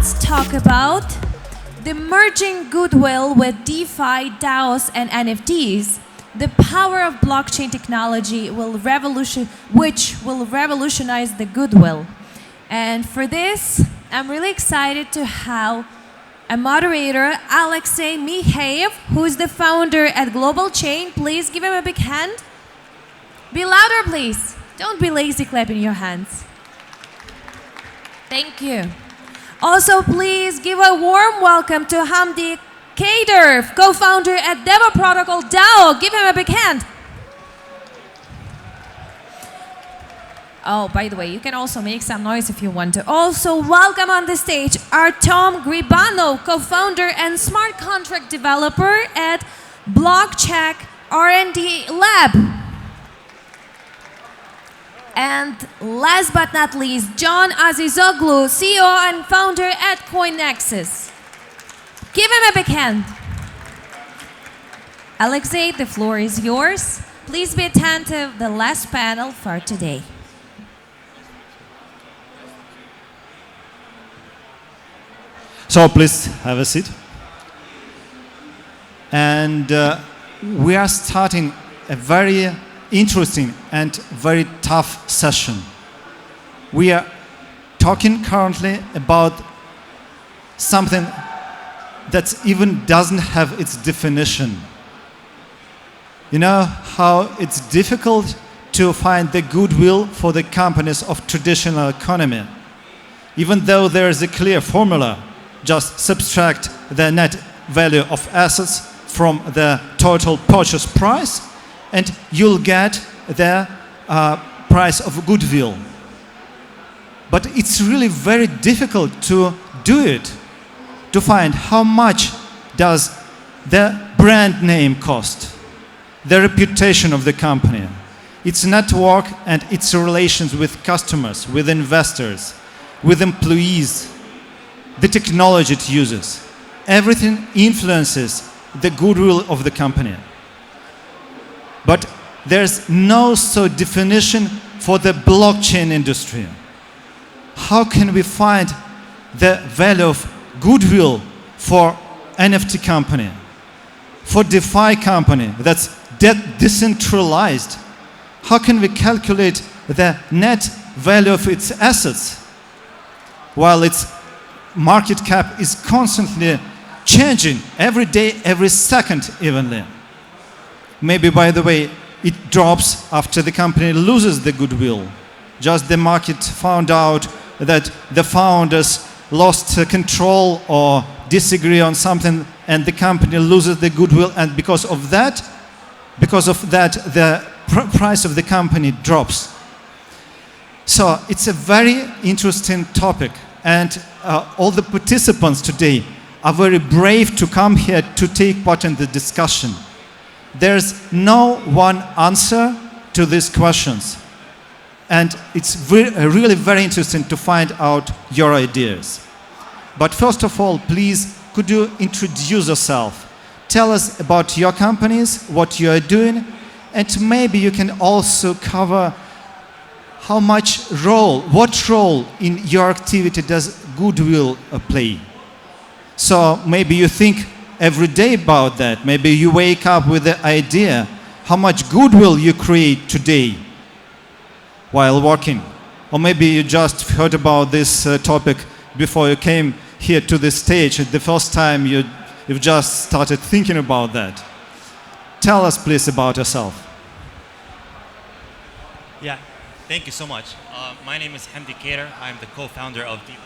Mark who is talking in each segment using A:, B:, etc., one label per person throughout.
A: let's talk about the Merging Goodwill with DeFi, DAOs, and NFTs. The power of blockchain technology which will revolutionize the goodwill. And for this, I'm really excited to have a moderator, Alexey Mikheev, who is the founder at Global Chain. Please give him a big hand. Be louder, please. Don't be lazy clapping your hands. Thank you. Also, please give a warm welcome to Hamdee Khader, co-founder at Devoprotocol DAO. Give him a big hand. Oh, by the way, you can also make some noise if you want to. Also, welcome on the stage Artem Gribanov, co-founder and smart contract developer at Blockcheck R&D Lab. And last but not least, John Azizoğlu, CEO and founder at Coinoxs. Give him a big hand. Alexey, the floor is yours. Please be attentive, the last panel for today.
B: So please have a seat. And we are starting a very interesting and very tough session. We are talking currently about something that even doesn't have its definition. You know how it's difficult to find the goodwill for the companies of traditional economy. Even though there is a clear formula, just subtract the net value of assets from the total purchase price and you'll get the price of goodwill. But it's really very difficult to do it, to find how much does the brand name cost, the reputation of the company, its network and its relations with customers, with investors, with employees, the technology it uses. Everything influences the goodwill of the company. But there's no definition for the blockchain industry. How can we find the value of goodwill for NFT company, for DeFi company that's decentralized? How can we calculate the net value of its assets while its market cap is constantly changing every day, every second evenly? Maybe, by the way, it drops after the company loses the goodwill. Just the market found out that the founders lost control or disagree on something and the company loses the goodwill, and because of that the price of the company drops. So it's a very interesting topic, and all the participants today are very brave to come here to take part in the discussion. There's no one answer to these questions, and it's really very interesting to find out your ideas. But first of all, please, could you introduce yourself? Tell us about your companies, what you are doing, and maybe you can also cover what role in your activity does goodwill play? So maybe you think every day about that. Maybe you wake up with the idea how much goodwill you create today while working. Or maybe you just heard about this topic before you came here to the stage. The first time you've just started thinking about that. Tell us please about yourself.
C: Yeah, thank you so much. My name is Hamdee Khader. I'm the co-founder of Devoprotocol.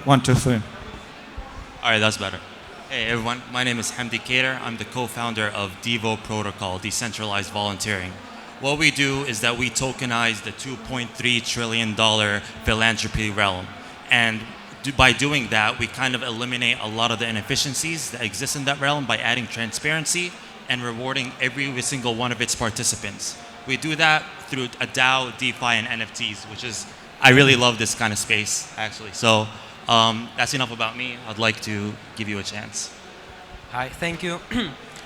B: 1, 2, 3.
C: All right, that's better. Hey everyone, my name is Hamdee Khader. I'm the co-founder of Devoprotocol, Decentralized Volunteering. What we do is that we tokenize the $2.3 trillion philanthropy realm. And by doing that, we kind of eliminate a lot of the inefficiencies that exist in that realm by adding transparency and rewarding every single one of its participants. We do that through a DAO, DeFi, and NFTs, which is, I really love this kind of space, actually. So that's enough about me. I'd like to give you a chance.
D: Hi, thank you.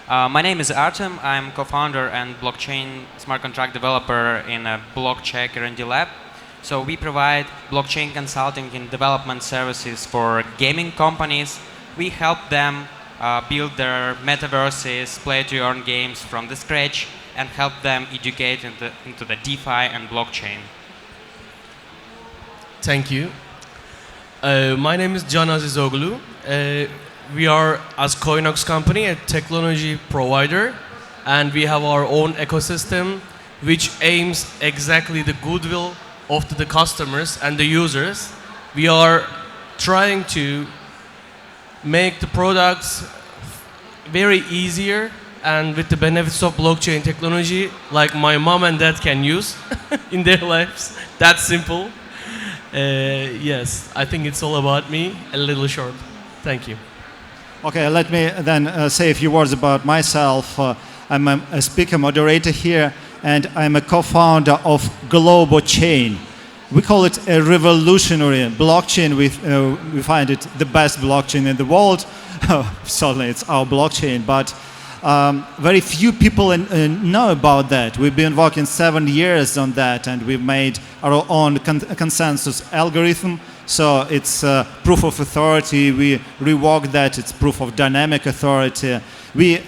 D: My name is Artem. I'm co-founder and blockchain smart contract developer in a Blockcheck R&D Lab. So we provide blockchain consulting and development services for gaming companies. We help them build their metaverses, play to earn games from the scratch, and help them educate into the DeFi and blockchain.
E: Thank you. My name is Can Azizoğlu. We are, as Coinoxs company, a technology provider, and we have our own ecosystem which aims exactly the goodwill of the customers and the users. We are trying to make the products very easier and with the benefits of blockchain technology, like my mom and dad can use in their lives. That's simple. Yes, I think it's all about me, a little short. Thank you.
B: Okay, let me then say a few words about myself. I'm a speaker moderator here, and I'm a co-founder of Globochain. We call it a revolutionary blockchain. We find it the best blockchain in the world. Certainly, it's our blockchain, but very few people know about that. We've been working 7 years on that, and we've made our own consensus algorithm. So it's proof of authority. We rework that. It's proof of dynamic authority. We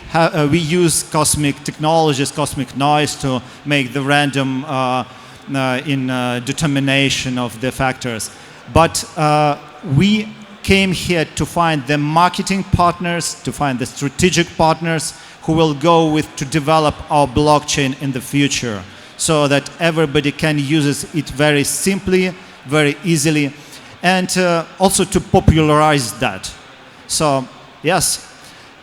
B: use cosmic technologies, cosmic noise, to make the random determination of the factors. But we came here to find the marketing partners, to find the strategic partners who will go with to develop our blockchain in the future, so that everybody can use it very simply, very easily, and also to popularize that. So yes,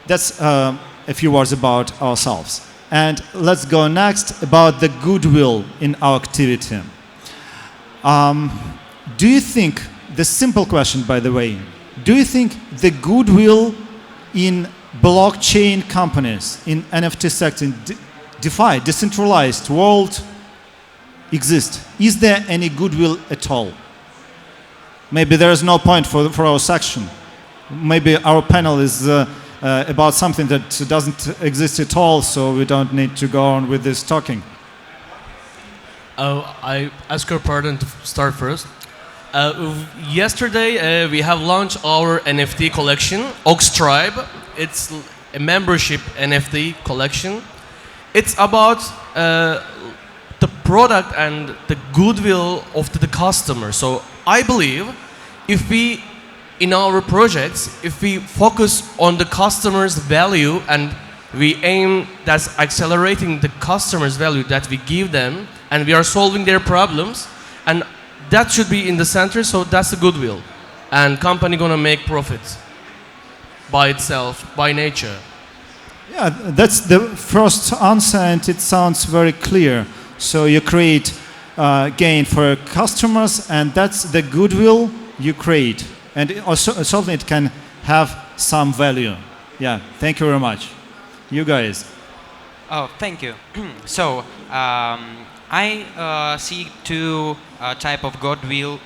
B: that's a few words about ourselves. And let's go next about the goodwill in our activity. Do you think, the simple question by the way, do you think the goodwill in blockchain companies, in NFT sector, in DeFi, decentralized world exists? Is there any goodwill at all? Maybe there is no point for our section. Maybe our panel is about something that doesn't exist at all, so we don't need to go on with this talking.
E: I ask your pardon to start first. Yesterday we have launched our NFT collection, Ox Tribe. It's a membership NFT collection. It's about the product and the goodwill of the customer. So I believe if we, in our projects, if we focus on the customer's value and we aim that's accelerating the customer's value that we give them, and we are solving their problems, and that should be in the center, so that's the goodwill. And company gonna make profits by itself, by nature.
B: Yeah, that's the first answer, and it sounds very clear. So you create gain for customers, and that's the goodwill you create. And it also, certainly it can have some value. Yeah, thank you very much. You guys.
D: Oh, thank you. So, I see two type of goodwill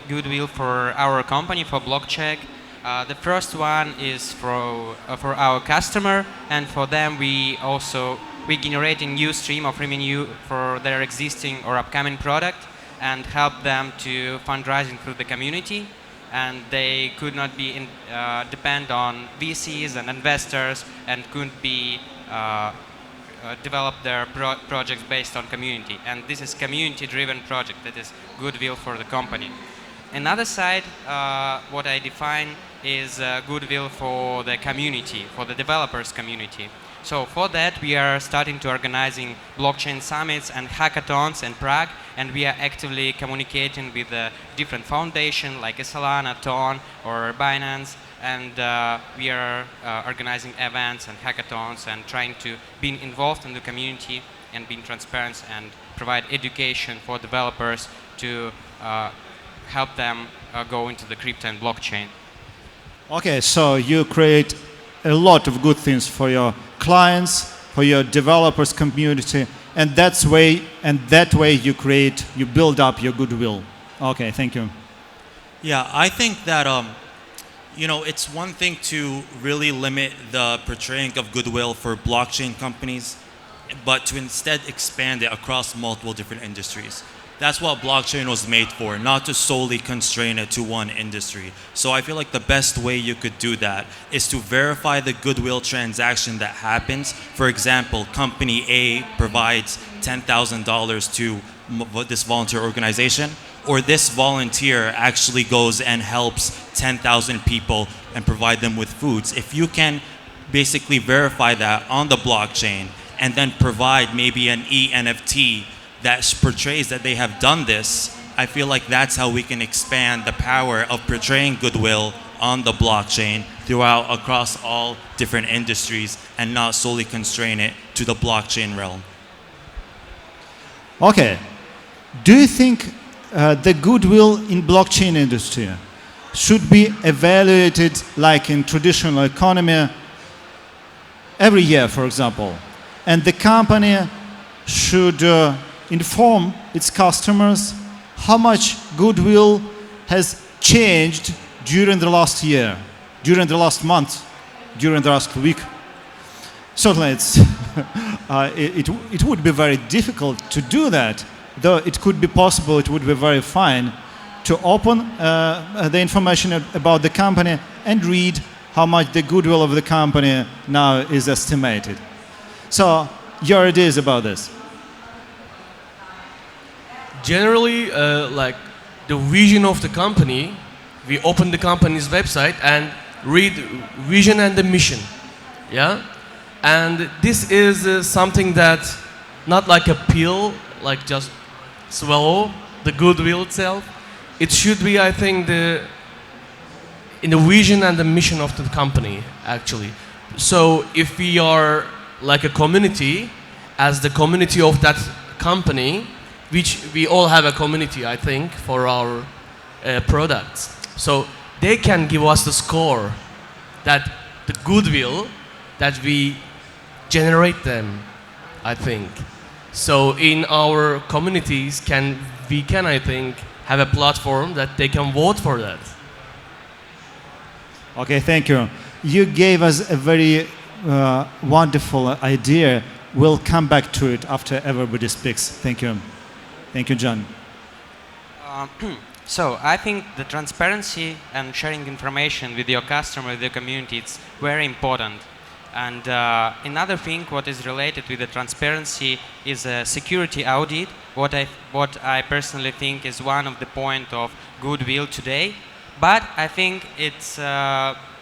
D: for our company, for blockchain. The first one is for our customer, and for them we generate a new stream of revenue for their existing or upcoming product, and help them to fundraising through the community, and they could not be depend on VCs and investors, and couldn't be develop their projects based on community. And this is community-driven project that is goodwill for the company. Another side, what I define is goodwill for the community, for the developers community. So for that, we are starting to organizing blockchain summits and hackathons in Prague, and we are actively communicating with different foundations like Solana, Ton, or Binance, and we are organizing events and hackathons and trying to be involved in the community and being transparent and provide education for developers to help them go into the crypto and blockchain.
B: Okay, so you create a lot of good things for your clients, for your developers community, and that way you build up your goodwill. Okay, thank you.
C: Yeah, I think that it's one thing to really limit the portraying of goodwill for blockchain companies, but to instead expand it across multiple different industries. That's what blockchain was made for, not to solely constrain it to one industry. So I feel like the best way you could do that is to verify the goodwill transaction that happens. For example, company A provides $10,000 to this volunteer organization, or this volunteer actually goes and helps 10,000 people and provide them with foods. If you can basically verify that on the blockchain and then provide maybe an NFT that portrays that they have done this, I feel like that's how we can expand the power of portraying goodwill on the blockchain throughout across all different industries and not solely constrain it to the blockchain realm.
B: Okay. Do you think the goodwill in blockchain industry should be evaluated like in traditional economy every year, for example, and the company should inform its customers how much goodwill has changed during the last year, during the last month, during the last week? Certainly, it would be very difficult to do that, though it could be possible, it would be very fine to open the information about the company and read how much the goodwill of the company now is estimated. So, your ideas about this?
E: Generally, like the vision of the company, we open the company's website and read vision and the mission. Yeah? And this is something that not like a pill, like just swallow the goodwill itself. It should be, I think, in the vision and the mission of the company, actually. So if we are like a community, as the community of that company, which we all have a community, I think, for our products. So they can give us the score that the goodwill that we generate them, I think. So in our communities, we can, I think, have a platform that they can vote for that.
B: Okay, thank you. You gave us a very wonderful idea. We'll come back to it after everybody speaks. Thank you. Thank you, John.
D: So I think the transparency and sharing information with your customer, with your community, it's very important. And another thing what is related with the transparency is a security audit. What I personally think is one of the point of goodwill today. But I think it's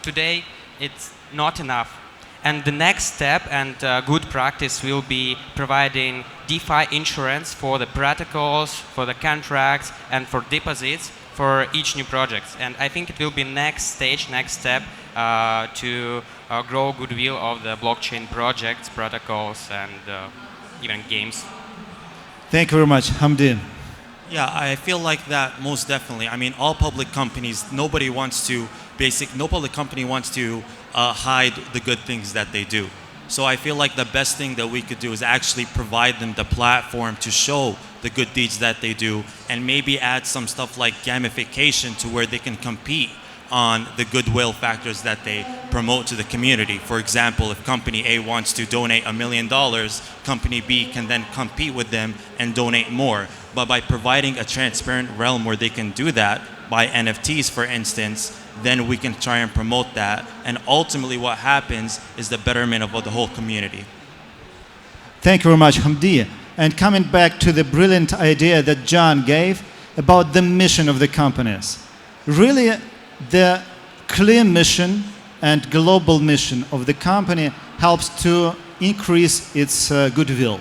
D: today it's not enough. And the next step and good practice will be providing DeFi insurance for the protocols, for the contracts, and for deposits for each new project. And I think it will be next stage, next step to grow goodwill of the blockchain projects, protocols, and even games.
B: Thank you very much, Hamdee.
C: Yeah, I feel like that most definitely. I mean, all public companies, no public company wants to hide the good things that they do. So I feel like the best thing that we could do is actually provide them the platform to show the good deeds that they do, and maybe add some stuff like gamification to where they can compete on the goodwill factors that they promote to the community. For example, if company A wants to donate $1 million, company B can then compete with them and donate more. But by providing a transparent realm where they can do that, by NFTs for instance, then we can try and promote that. And ultimately what happens is the betterment of the whole community.
B: Thank you very much, Hamdee. And coming back to the brilliant idea that John gave about the mission of the companies. Really, the clear mission and global mission of the company helps to increase its goodwill.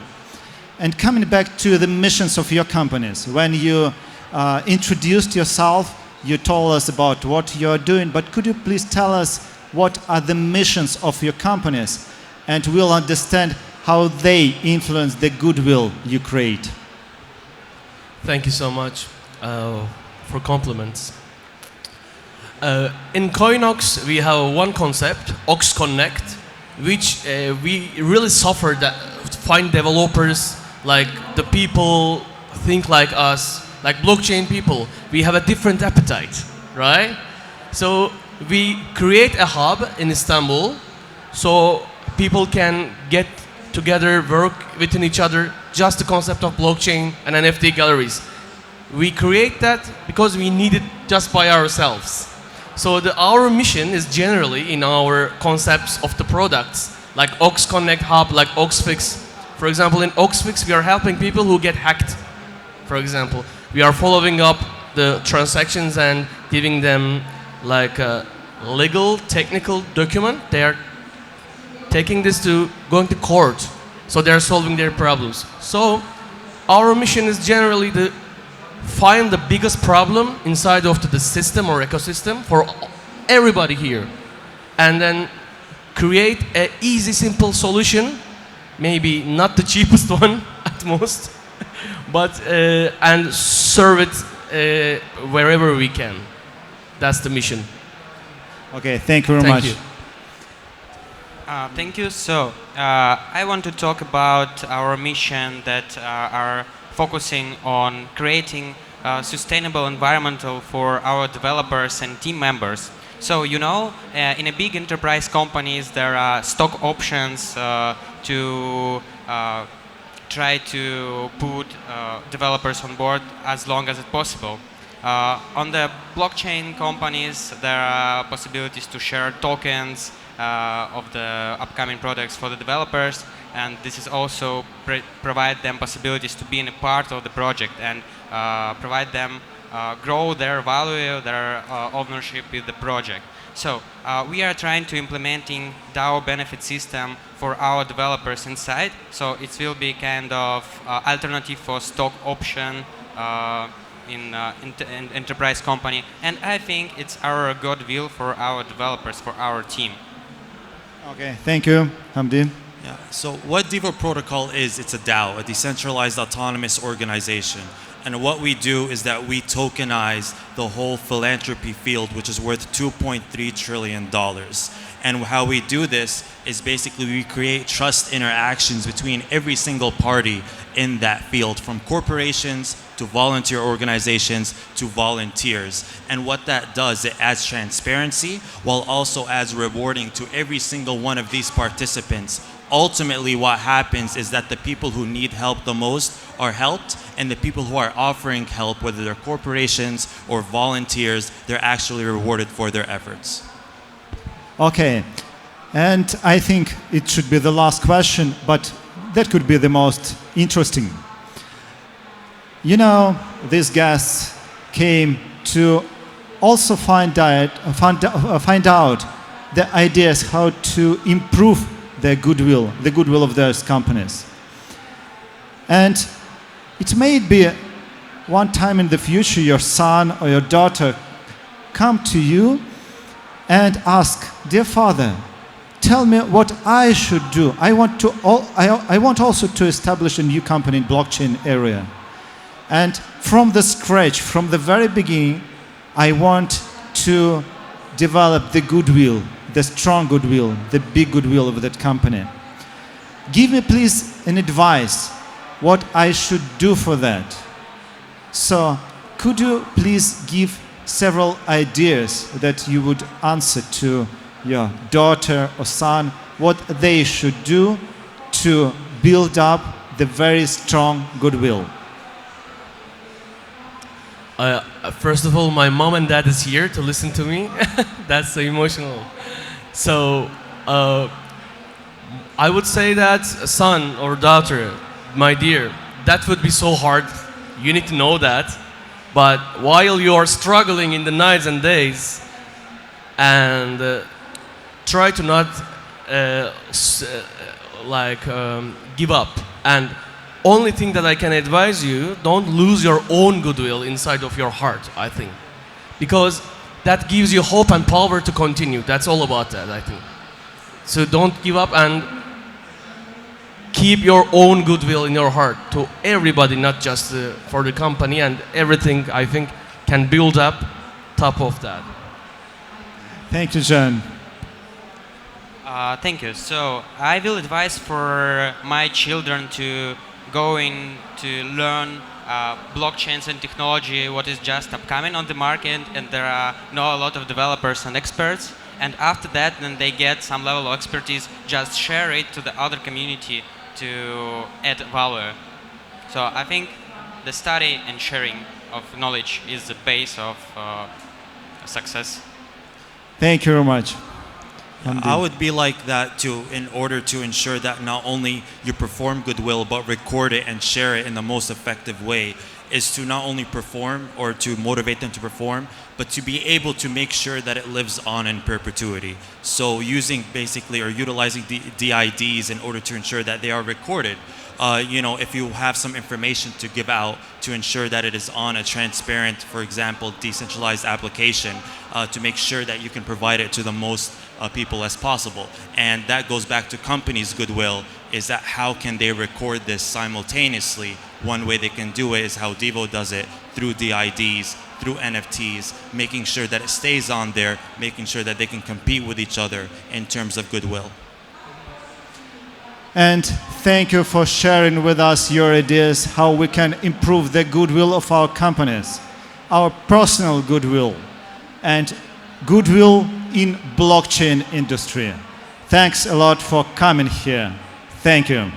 B: And coming back to the missions of your companies, when you introduced yourself, you told us about what you're doing, but could you please tell us what are the missions of your companies, and we'll understand how they influence the goodwill you create.
E: Thank you so much for compliments. In Coinoxs, we have one concept, Ox Connect, which we really suffer that find developers like the people think like us, like blockchain people. We have a different appetite, right? So we create a hub in Istanbul so people can get together, work within each other, just the concept of blockchain and NFT galleries. We create that because we need it just by ourselves. So our mission is generally in our concepts of the products, like Ox Connect Hub, like Oxfix. For example, in Oxfix, we are helping people who get hacked. For example, we are following up the transactions and giving them like a legal, technical document. They are taking this to going to court. So they are solving their problems. So our mission is generally to find the biggest problem inside of the system or ecosystem for everybody here, and then create an easy, simple solution, maybe not the cheapest one at most, but and serve it wherever we can. That's the mission.
B: Okay, thank you very
E: Thank
B: much.
E: you.
D: Thank you. So I want to talk about our mission that are focusing on creating sustainable environmental for our developers and team members. So in a big enterprise companies there are stock options to try to put developers on board as long as it's possible. On the blockchain companies there are possibilities to share tokens of the upcoming products for the developers, and this is also provide them possibilities to be in a part of the project and provide them grow their value, their ownership with the project. So we are trying to implementing DAO benefit system for our developers inside, so it will be kind of alternative for stock option in enterprise company, and I think it's our goodwill for our developers, for our team.
B: Okay, thank you, Hamdee.
C: Yeah. So what Devoprotocol is, it's a DAO, a decentralized autonomous organization. And what we do is that we tokenize the whole philanthropy field, which is worth $2.3 trillion. And how we do this is basically we create trust interactions between every single party in that field, from corporations to volunteer organizations to volunteers. And what that does, it adds transparency while also adds rewarding to every single one of these participants. Ultimately, what happens is that the people who need help the most are helped, and the people who are offering help, whether they're corporations or volunteers, they're actually rewarded for their efforts.
B: Okay, and I think it should be the last question, but that could be the most interesting. These guests came to also find out the ideas how to improve the goodwill of those companies. And it may be one time in the future your son or your daughter come to you and ask, dear father, tell me what I should do. I want also to establish a new company in blockchain area. And from the scratch, from the very beginning, I want to develop the goodwill, the strong goodwill, the big goodwill of that company. Give me please an advice what I should do for that. So could you please give several ideas that you would answer to your daughter or son, what they should do to build up the very strong goodwill?
E: First of all, my mom and dad is here to listen to me. That's so emotional. So I would say that son or daughter, my dear, that would be so hard. You need to know that. But while you are struggling in the nights and days, and try to not give up. And only thing that I can advise you, don't lose your own goodwill inside of your heart, I think. Because that gives you hope and power to continue. That's all about that, I think. So don't give up and keep your own goodwill in your heart to everybody, not just for the company, and everything, I think, can build up top of that.
B: Thank you, John.
D: Thank you. So I will advise for my children to go in to learn blockchains and technology, what is just upcoming on the market, and there are not a lot of developers and experts. And after that, then they get some level of expertise, just share it to the other community to add value. So I think the study and sharing of knowledge is the base of success.
B: Thank you very much.
C: I would be like that too, in order to ensure that not only you perform goodwill, but record it and share it in the most effective way, is to not only perform or to motivate them to perform, but to be able to make sure that it lives on in perpetuity. So using basically or utilizing DIDs in order to ensure that they are recorded. If you have some information to give out to ensure that it is on a transparent, for example, decentralized application, to make sure that you can provide it to the most people as possible. And that goes back to companies' goodwill, is that how can they record this simultaneously? One way they can do it is how Devo does it, through DIDs, through NFTs, making sure that it stays on there, making sure that they can compete with each other in terms of goodwill.
B: And thank you for sharing with us your ideas how we can improve the goodwill of our companies, our personal goodwill, and goodwill in blockchain industry. Thanks a lot for coming here. Thank you.